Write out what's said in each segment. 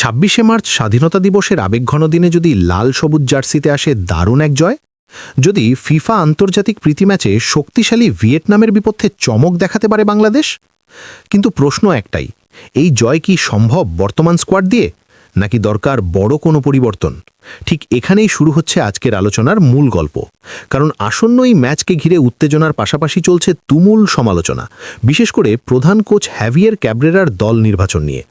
২৬শে মার্চ স্বাধীনতা দিবসের আবেগঘন দিনে যদি লাল সবুজ জার্সিতে আসে দারুণ এক জয়, যদি ফিফা আন্তর্জাতিক প্রীতি ম্যাচে শক্তিশালী ভিয়েতনামের বিপক্ষে চমক দেখাতে পারে বাংলাদেশ। কিন্তু প্রশ্ন একটাই, এই জয় কি সম্ভব বর্তমান স্কোয়াড দিয়ে, নাকি দরকার বড় কোনো পরিবর্তন? ঠিক এখানেই শুরু হচ্ছে আজকের আলোচনার মূল গল্প। কারণ আসন্ন এই ম্যাচকে ঘিরে উত্তেজনার পাশাপাশি চলছে তুমুল সমালোচনা, বিশেষ করে প্রধান কোচ হ্যাভিয়ার ক্যাব্রেরার দল নির্বাচন নিয়ে।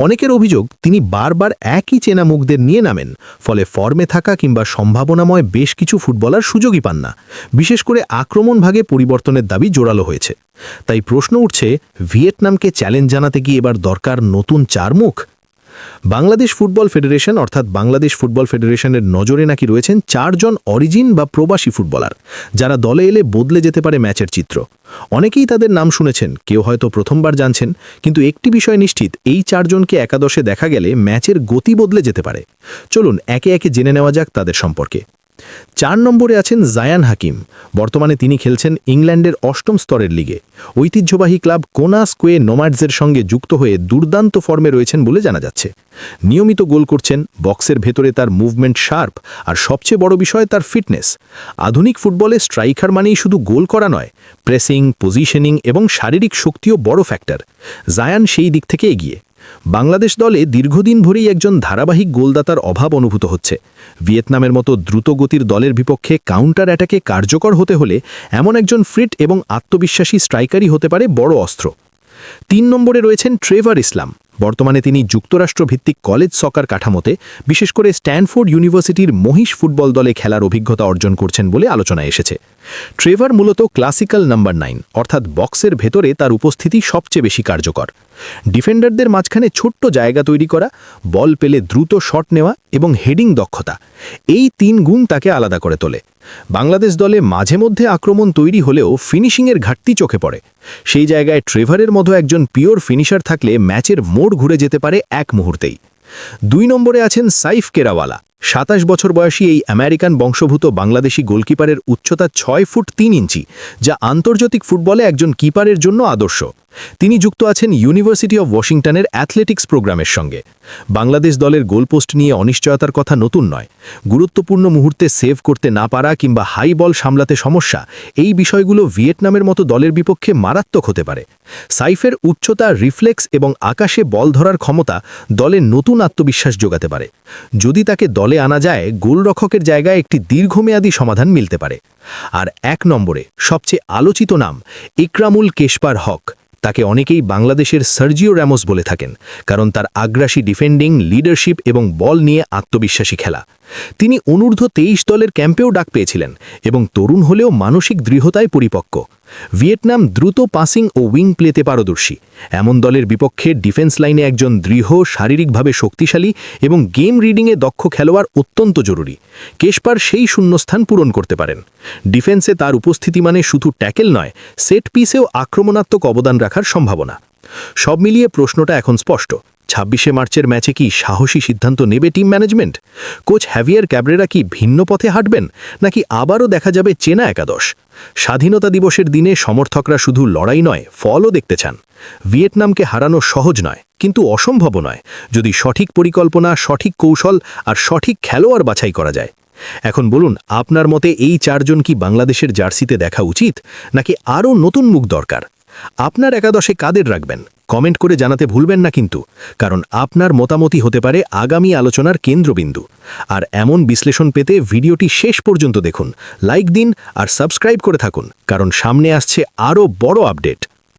অনেকের অভিযোগ, তিনি বারবার একই চেনা মুখদের নিয়ে নামেন, ফলে ফর্মে থাকা কিংবা সম্ভাবনাময় বেশ কিছু ফুটবলার সুযোগই পান না। বিশেষ করে আক্রমণ ভাগে পরিবর্তনের দাবি জোরালো হয়েছে। তাই প্রশ্ন উঠছে, ভিয়েতনামকে চ্যালেঞ্জ জানাতে কি এবার দরকার নতুন চার মুখ? বাংলাদেশ ফুটবল ফেডারেশন অর্থাৎ বাংলাদেশ ফুটবল ফেডারেশনের নজরে নাকি রয়েছেন 4 জন অরিজিন বা প্রবাসী ফুটবলার, যারা দলে এলে বদলে যেতে পারে ম্যাচের চিত্র। অনেকেই তাদের নাম শুনেছেন, কেউ হয়তো প্রথমবার জানছেন, কিন্তু একটি বিষয় নিশ্চিত, এই 4 জনকে একাদশে দেখা গেলে ম্যাচের গতি বদলে যেতে পারে। চলুন একে একে জেনে নেওয়া যাক তাদের সম্পর্কে। 4 নম্বরে আছেন জায়ান হাকিম। বর্তমানে তিনি খেলছেন ইংল্যান্ডের 8ম স্তরের লিগে। ঐতিহ্যবাহী ক্লাব কোনাস্কোয়ে নোম্যাডসের সঙ্গে যুক্ত হয়ে দুর্দান্ত ফর্মে রয়েছেন বলে জানা যাচ্ছে। নিয়মিত গোল করছেন, বক্সের ভেতরে তার মুভমেন্ট শার্প, আর সবচেয়ে বড় বিষয় তার ফিটনেস। আধুনিক ফুটবলে স্ট্রাইকার মানেই শুধু গোল করা নয়, প্রেসিং, পজিশনিং এবং শারীরিক শক্তিও বড় ফ্যাক্টর। জায়ান সেই দিক থেকে এগিয়ে। বাংলাদেশ দলে দীর্ঘদিন ধরেই একজন ধারাবাহিক গোলদাতার অভাব অনুভূত হচ্ছে। ভিয়েতনামের মতো দ্রুতগতির দলের বিপক্ষে কাউন্টার অ্যাটাকে কার্যকর হতে হলে এমন একজন ফিট এবং আত্মবিশ্বাসী স্ট্রাইকারই হতে পারে বড় অস্ত্র। 3 নম্বরে রয়েছেন ট্রেভার ইসলাম। বর্তমানে তিনি যুক্তরাষ্ট্রভিত্তিক কলেজ সকার কাঠামোতে, বিশেষ করে স্ট্যানফোর্ড ইউনিভার্সিটির মহিষ ফুটবল দলে খেলার অভিজ্ঞতা অর্জন করছেন বলে আলোচনায় এসেছে। ট্রেভার মূলত ক্লাসিক্যাল নাম্বার 9, অর্থাৎ বক্সের ভেতরে তার উপস্থিতি সবচেয়ে বেশি কার্যকর। ডিফেন্ডারদের মাঝখানে ছোট্ট জায়গা তৈরি করা, বল পেলে দ্রুত শট নেওয়া এবং হেডিং দক্ষতা, এই 3 গুণ তাকে আলাদা করে তোলে। বাংলাদেশ দলে মাঝে মধ্যে আক্রমণ তৈরি হলেও ফিনিশিংয়ের ঘাটতি চোখে পড়ে। সেই জায়গায় ট্রেভারের মতো একজন পিওর ফিনিশার থাকলে ম্যাচের মোড় ঘুরে যেতে পারে এক মুহূর্তেই। 2 নম্বরে আছেন সাইফ কেরাওয়ালা। 27 বছর বয়সী এই আমেরিকান বংশোদ্ভূত বাংলাদেশি গোলকিপারের উচ্চতা 6 ফুট 3 ইঞ্চি, যা আন্তর্জাতিক ফুটবলে একজন কিপারের জন্য আদর্শ। তিনি যুক্ত আছেন ইউনিভার্সিটি অব ওয়াশিংটনের অ্যাথলেটিক্স প্রোগ্রামের সঙ্গে। বাংলাদেশ দলের গোলপোস্ট নিয়ে অনিশ্চয়তার কথা নতুন নয়। গুরুত্বপূর্ণ মুহূর্তে সেভ করতে না পারা কিংবা হাই বল সামলাতে সমস্যা, এই বিষয়গুলো ভিয়েতনামের মতো দলের বিপক্ষে মারাত্মক হতে পারে। সাইফের উচ্চতা, রিফ্লেক্স এবং আকাশে বল ধরার ক্ষমতা দলে নতুন আত্মবিশ্বাস যোগাতে পারে। যদি তাকে দলে আনা যায়, গোলরক্ষকের জায়গায় একটি দীর্ঘমেয়াদী সমাধান মিলতে পারে। আর 1 নম্বরে সবচেয়ে আলোচিত নাম ইকরামুল কেশপার হক। তাকে অনেকেই বাংলাদেশের সার্জিও র্যামোস বলে থাকেন, কারণ তার আগ্রাসী ডিফেন্ডিং, লিডারশিপ এবং বল নিয়ে আত্মবিশ্বাসী খেলা। তিনি অনূর্ধ্ব 23 দলের ক্যাম্পেও ডাক পেয়েছিলেন এবং তরুণ হলেও মানসিক দৃঢ়তায় পরিপক্ক। ভিয়েতনাম দ্রুত পাসিং ও উইং প্লেতে পারদর্শী। এমন দলের বিপক্ষে ডিফেন্স লাইনে একজন দৃঢ়, শারীরিকভাবে শক্তিশালী এবং গেম রিডিংয়ে দক্ষ খেলোয়াড় অত্যন্ত জরুরি। কেশপার সেই শূন্যস্থান পূরণ করতে পারেন। ডিফেন্সে তার উপস্থিতি মানে শুধু ট্যাকেল নয়, সেট পিসেও আক্রমণাত্মক অবদান রাখার সম্ভাবনা। সব মিলিয়ে প্রশ্নটা এখন স্পষ্ট, 26শে মার্চের ম্যাচে কি সাহসী সিদ্ধান্ত নেবে team management? Coach heavier Cabrera কি ভিন্ন পথে হাঁটবেন, নাকি আবারও দেখা যাবে চেনা একাদশ? স্বাধীনতা দিবসের দিনে সমর্থকরা শুধু লড়াই নয়, ফলও দেখতে চান। ভিয়েতনামকে হারানো সহজ নয়, কিন্তু অসম্ভবও নয়, যদি সঠিক পরিকল্পনা, সঠিক কৌশল আর সঠিক খেলোয়াড় বাছাই করা যায়। এখন বলুন, আপনার মতে এই 4 জন কি বাংলাদেশের জার্সিতে দেখা উচিত, নাকি আরও নতুন মুখ দরকার? আপনার একাদশে কাদের রাখবেন? কমেন্ট করে জানাতে ভুলবেন না কিন্তু, কারণ আপনার মতামতই হতে পারে আগামী আলোচনার কেন্দ্রবিন্দু। আর এমন বিশ্লেষণ পেতে ভিডিওটি শেষ পর্যন্ত দেখুন, লাইক দিন আর সাবস্ক্রাইব করে থাকুন, কারণ সামনে আসছে আরও বড় আপডেট।